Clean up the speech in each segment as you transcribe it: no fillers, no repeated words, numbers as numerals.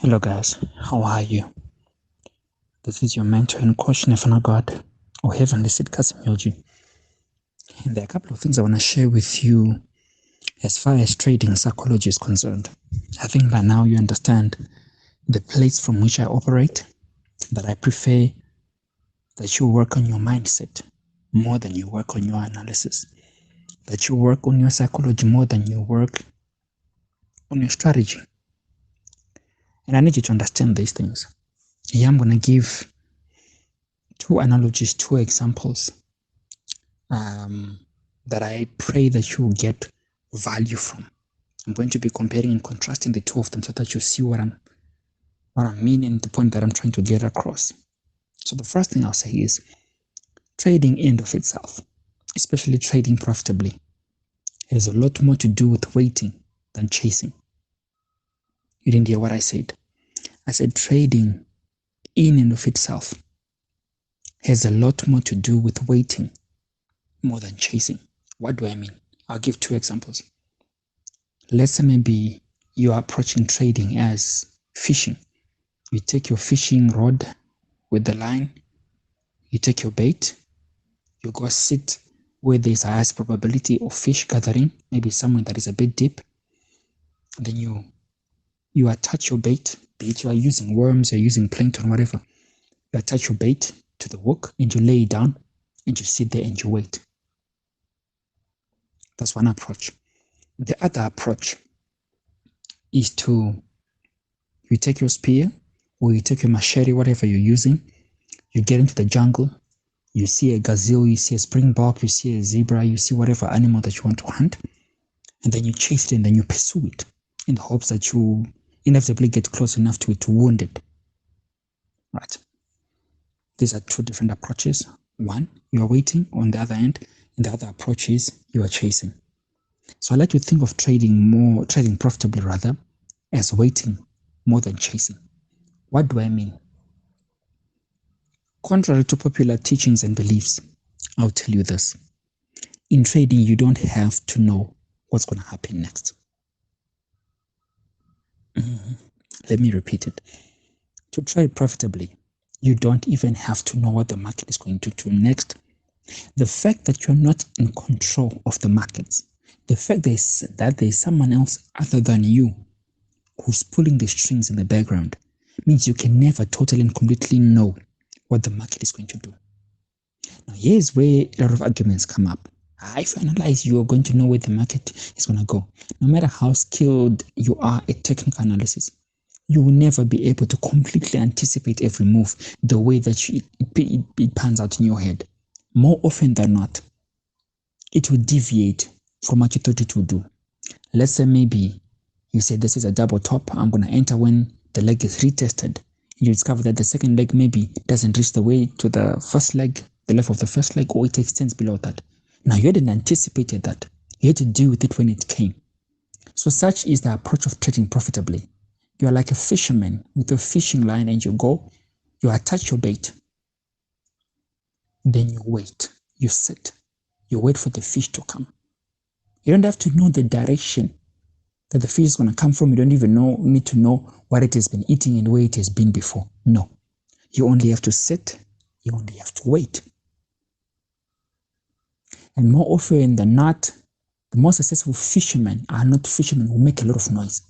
Hello guys, how are you? This is your mentor and coach Nefana God or Heavenly-Seat Kasimiyoji. And there are a couple of things I want to share with you as far as trading psychology is concerned. I think by now you understand the place from which I operate, that I prefer that you work on your mindset more than you work on your analysis, that you work on your psychology more than you work on your strategy. And I need you to understand these things. Here I'm going to give two analogies, two examples that I pray that you will get value from. I'm going to be comparing and contrasting the two of them so that you see what I mean and the point that I'm trying to get across. So the first thing I'll say is trading in of itself, especially trading profitably, has a lot more to do with waiting than chasing. You didn't hear what I said. I said trading in and of itself has a lot more to do with waiting more than chasing. What do I mean? I'll give two examples. Let's say maybe you are approaching trading as fishing. You take your fishing rod with the line, you take your bait, you go sit where there's a highest probability of fish gathering, maybe somewhere that is a bit deep. Then you attach your bait, be it you are using worms, you're using plankton, whatever. You attach your bait to the hook and you lay it down and you sit there and you wait. That's one approach. The other approach is you take your spear or you take your machete, whatever you're using, you get into the jungle, you see a gazelle, you see a springbok, you see a zebra, you see whatever animal that you want to hunt, and then you chase it and then you pursue it in the hopes that you inevitably get close enough to it to wound it. Right. These are two different approaches. One, you are waiting on the other end, and the other approach is you are chasing. So I like to think of trading profitably rather, as waiting more than chasing. What do I mean? Contrary to popular teachings and beliefs, I'll tell you this. In trading, you don't have to know what's going to happen next. Let me repeat it. To trade profitably, you don't even have to know what the market is going to do next. The fact that you're not in control of the markets, the fact that there's someone else other than you who's pulling the strings in the background means you can never totally and completely know what the market is going to do. Now, here's where a lot of arguments come up. If you analyze, you are going to know where the market is going to go. No matter how skilled you are at technical analysis, you will never be able to completely anticipate every move the way that it pans out in your head. More often than not, it will deviate from what you thought it would do. Let's say maybe you say this is a double top, I'm going to enter when the leg is retested. You discover that the second leg maybe doesn't reach the way to the first leg, the left of the first leg, or it extends below that. Now, you hadn't anticipated that. You had to deal with it when it came. So such is the approach of trading profitably. You are like a fisherman with a fishing line and you attach your bait. Then you wait, you sit, you wait for the fish to come. You don't have to know the direction that the fish is going to come from. You don't even need to know what it has been eating and where it has been before. No. You only have to sit, you only have to wait. And more often than not, the most successful fishermen are not fishermen who make a lot of noise.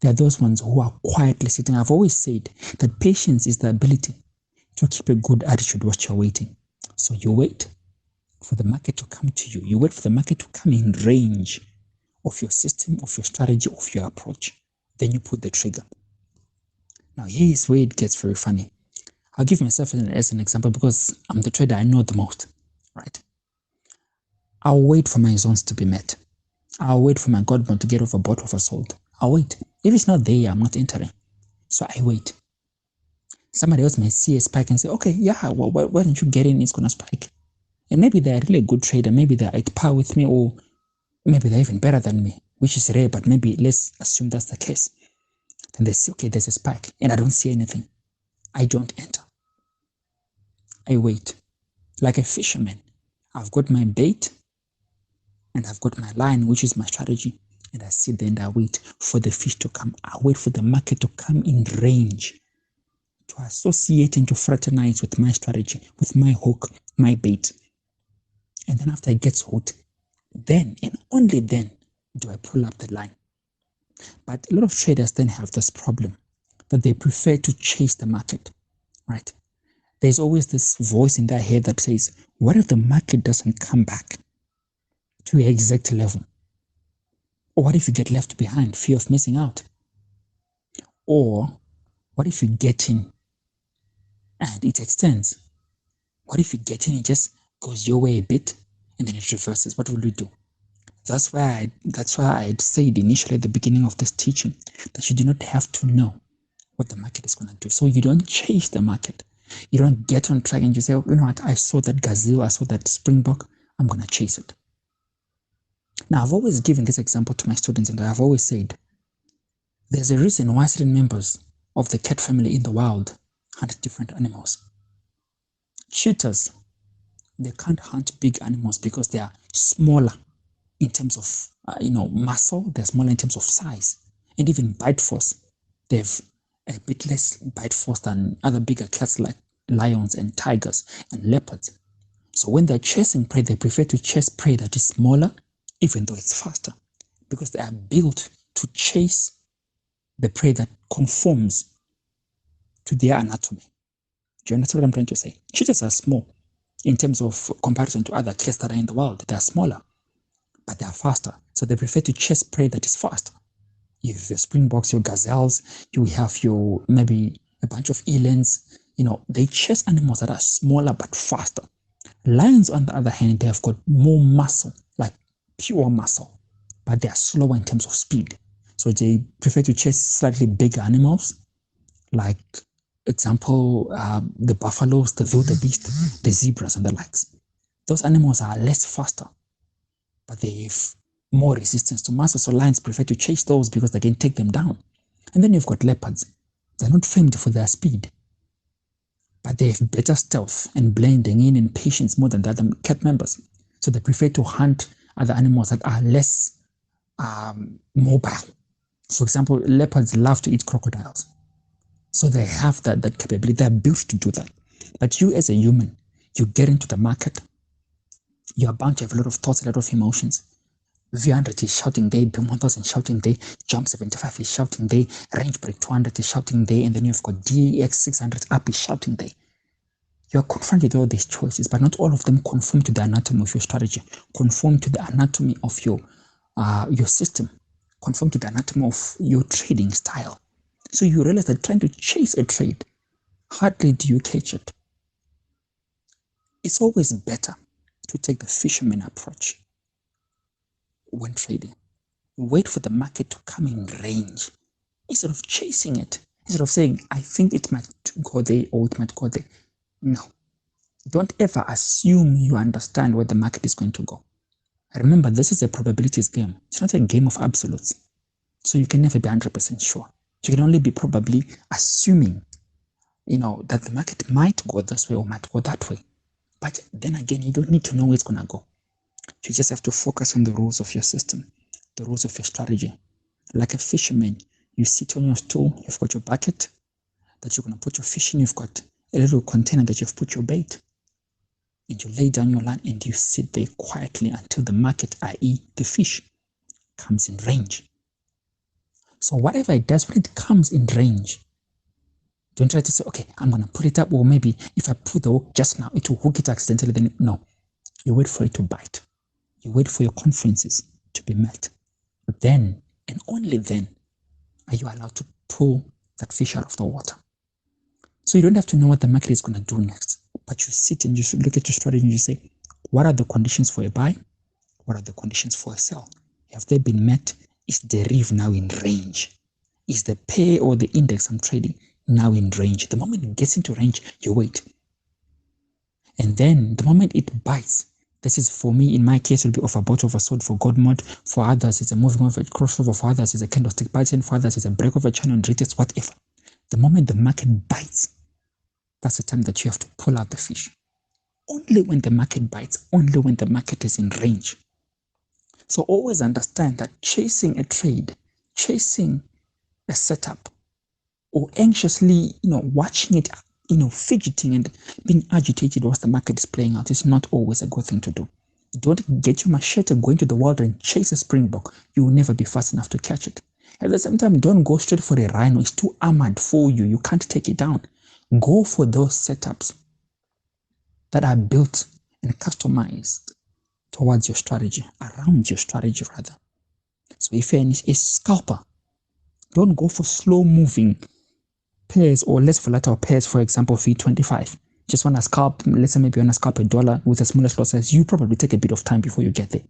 They are those ones who are quietly sitting. I've always said that patience is the ability to keep a good attitude while you're waiting. So you wait for the market to come to you. You wait for the market to come in range of your system, of your strategy, of your approach. Then you put the trigger. Now, here's where it gets very funny. I'll give myself as an example because I'm the trader I know the most, right? I'll wait for my zones to be met. I'll wait for my God bond to get overbought, oversold. I'll wait. If it's not there, I'm not entering. So I wait. Somebody else may see a spike and say, okay, yeah, well, why don't you get in? It's going to spike. And maybe they're really a good trader. Maybe they're at par with me, or maybe they're even better than me, which is rare, but maybe let's assume that's the case. Then they say, okay, there's a spike, and I don't see anything. I don't enter. I wait. Like a fisherman, I've got my bait, and I've got my line, which is my strategy. And I sit there and I wait for the fish to come. I wait for the market to come in range, to associate and to fraternize with my strategy, with my hook, my bait. And then after it gets hooked, then and only then do I pull up the line. But a lot of traders then have this problem that they prefer to chase the market, right? There's always this voice in their head that says, what if the market doesn't come back to your exact level? Or what if you get left behind, fear of missing out? Or what if you get in and it extends? What if you get in and it just goes your way a bit and then it reverses? What will you do? That's why I had said initially at the beginning of this teaching that you do not have to know what the market is going to do. So you don't chase the market. You don't get on track and you say, oh, you know what, I saw that gazelle, I saw that springbok, I'm going to chase it. Now, I've always given this example to my students, and I've always said, there's a reason why certain members of the cat family in the wild hunt different animals. Cheetahs, they can't hunt big animals because they are smaller in terms of muscle, they're smaller in terms of size, and even bite force. They've a bit less bite force than other bigger cats like lions and tigers and leopards. So when they're chasing prey, they prefer to chase prey that is smaller, even though it's faster, because they are built to chase the prey that conforms to their anatomy. Do you understand what I'm trying to say? Cheetahs are small in terms of comparison to other cats that are in the wild. They are smaller, but they are faster. So they prefer to chase prey that is fast. You have your springboks, your gazelles, you have your maybe a bunch of elands. They chase animals that are smaller but faster. Lions, on the other hand, they have got more muscle, like pure muscle, but they are slower in terms of speed. So they prefer to chase slightly bigger animals, like example, the buffaloes, the wildebeest, the zebras, and the likes. Those animals are less faster, but they have more resistance to muscle. So lions prefer to chase those because they can take them down. And then you've got leopards. They're not famed for their speed, but they have better stealth and blending in and patience more than the other cat members. So they prefer to hunt other animals that are less mobile. For example, leopards love to eat crocodiles. So they have that capability. They're built to do that. But you as a human, you get into the market, you're bound to have a lot of thoughts, a lot of emotions. V100 is shouting there, B1000 is shouting there, Jump 75 is shouting there, Range Break 200 is shouting there, and then you've got DEX 600 up is shouting there. You're confronted with all these choices, but not all of them conform to the anatomy of your strategy, conform to the anatomy of your system, conform to the anatomy of your trading style. So you realize that trying to chase a trade, hardly do you catch it. It's always better to take the fisherman approach when trading. Wait for the market to come in range instead of chasing it, instead of saying, I think it might go there or it might go there. No. Don't ever assume you understand where the market is going to go. Remember, this is a probabilities game. It's not a game of absolutes. So you can never be 100% sure. You can only be probably assuming, that the market might go this way or might go that way. But then again, you don't need to know where it's going to go. You just have to focus on the rules of your system, the rules of your strategy. Like a fisherman, you sit on your stool, you've got your bucket that you're going to put your fish in, you've got a little container that you've put your bait, and you lay down your line and you sit there quietly until the market, i.e. the fish, comes in range. So whatever it does, when it comes in range, don't try to say, okay, I'm going to put it up, or maybe if I put the hook just now, it will hook it accidentally. Then no, you wait for it to bite. You wait for your conferences to be met. But then, and only then, are you allowed to pull that fish out of the water. So you don't have to know what the market is going to do next, but you sit and you look at your strategy and you say, what are the conditions for a buy? What are the conditions for a sell? Have they been met? Is the reef now in range? Is the pair or the index I'm trading now in range? The moment it gets into range, you wait. And then the moment it bites, this is for me, in my case, it will be overbought, oversold for God mode. For others, it's a moving of a crossover. For others, it's a candlestick pattern. For others, it's a break of a channel and retest, whatever. The moment the market bites, that's the time that you have to pull out the fish. Only when the market bites, only when the market is in range. So always understand that chasing a trade, chasing a setup, or anxiously, watching it, fidgeting and being agitated whilst the market is playing out is not always a good thing to do. Don't get your machete, go into the water and chase a springbok. You will never be fast enough to catch it. At the same time, don't go straight for a rhino. It's too armored for you. You can't take it down. Go for those setups that are built and customized towards your strategy, around your strategy rather. So if you're a scalper, don't go for slow moving pairs or less volatile pairs, for example, V25. Just want to scalp, let's say maybe you want to scalp $1 with the smallest lot size, you probably take a bit of time before you get there.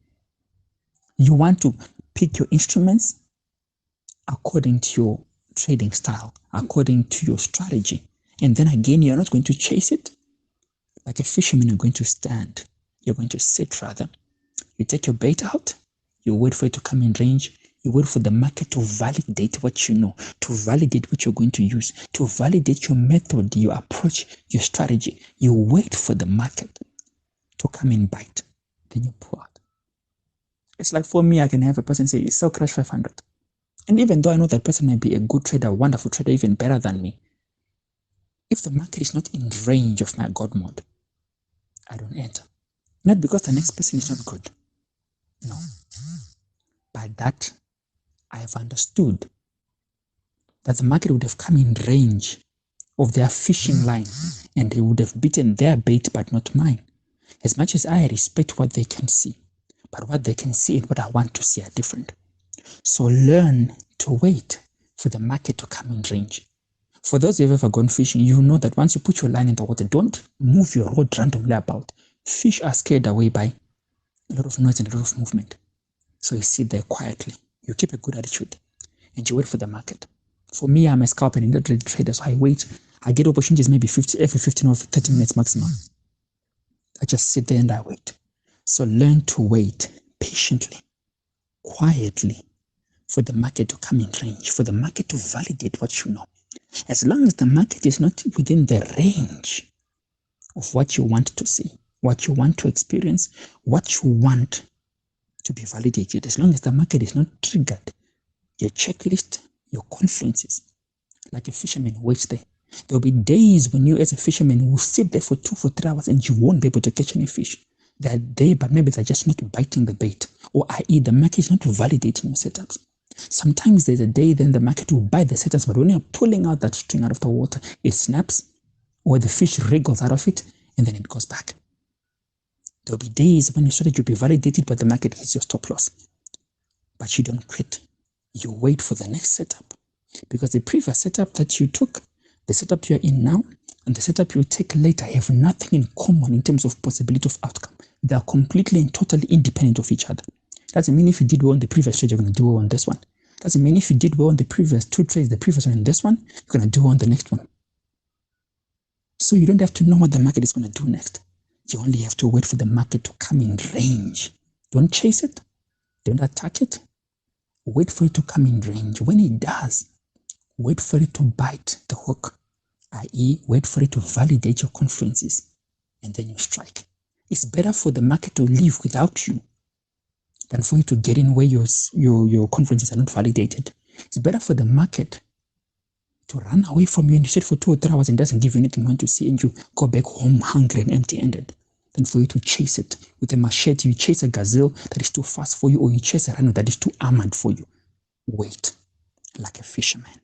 You want to pick your instruments according to your trading style, according to your strategy. And then again, you're not going to chase it. Like a fisherman, you're going to stand. You're going to sit rather. You take your bait out. You wait for it to come in range. You wait for the market to validate what you know, to validate what you're going to use, to validate your method, your approach, your strategy. You wait for the market to come and bite. Then you pull out. It's like for me, I can have a person say, sell crash 500. And even though I know that person may be a good trader, a wonderful trader, even better than me, if the market is not in range of my God mode, I don't enter. Not because the next person is not good. No. By that, I have understood that the market would have come in range of their fishing line and they would have beaten their bait but not mine. As much as I respect what they can see, but what they can see and what I want to see are different. So learn to wait for the market to come in range. For those who have ever gone fishing, you know that once you put your line in the water, don't move your rod randomly about. Fish are scared away by a lot of noise and a lot of movement. So you sit there quietly. You keep a good attitude and you wait for the market. For me, I'm a scalper and not a trader, so I wait. I get opportunities maybe every 15 or 30 minutes maximum. I just sit there and I wait. So learn to wait patiently, quietly, for the market to come in range, for the market to validate what you know. As long as the market is not within the range of what you want to see, what you want to experience, what you want to be validated, as long as the market is not triggered, your checklist, your confluences, like a fisherman waits there. There'll be days when you as a fisherman will sit there for 2 or 3 hours and you won't be able to catch any fish. They're there, but maybe they're just not biting the bait, or i.e. the market is not validating your setups. Sometimes there's a day then the market will buy the setups, but when you're pulling out that string out of the water, it snaps, or the fish wriggles out of it, and then it goes back. There'll be days when your strategy will be validated, but the market hits your stop loss. But you don't quit. You wait for the next setup. Because the previous setup that you took, the setup you're in now, and the setup you take later have nothing in common in terms of possibility of outcome. They are completely and totally independent of each other. Doesn't mean if you did well on the previous trade, you're going to do well on this one. Doesn't mean if you did well on the previous 2 trades, the previous one and this one, you're going to do well on the next one. So you don't have to know what the market is going to do next. You only have to wait for the market to come in range. Don't chase it. Don't attack it. Wait for it to come in range. When it does, wait for it to bite the hook, i.e. wait for it to validate your confluences, and then you strike. It's better for the market to leave without you than for you to get in where your confluences are not validated. It's better for the market to run away from you and you sit for 2 or 3 hours and doesn't give you anything you want to see and you go back home hungry and empty-handed than for you to chase it with a machete. You chase a gazelle that is too fast for you, or you chase a rhino that is too armored for you. Wait like a fisherman.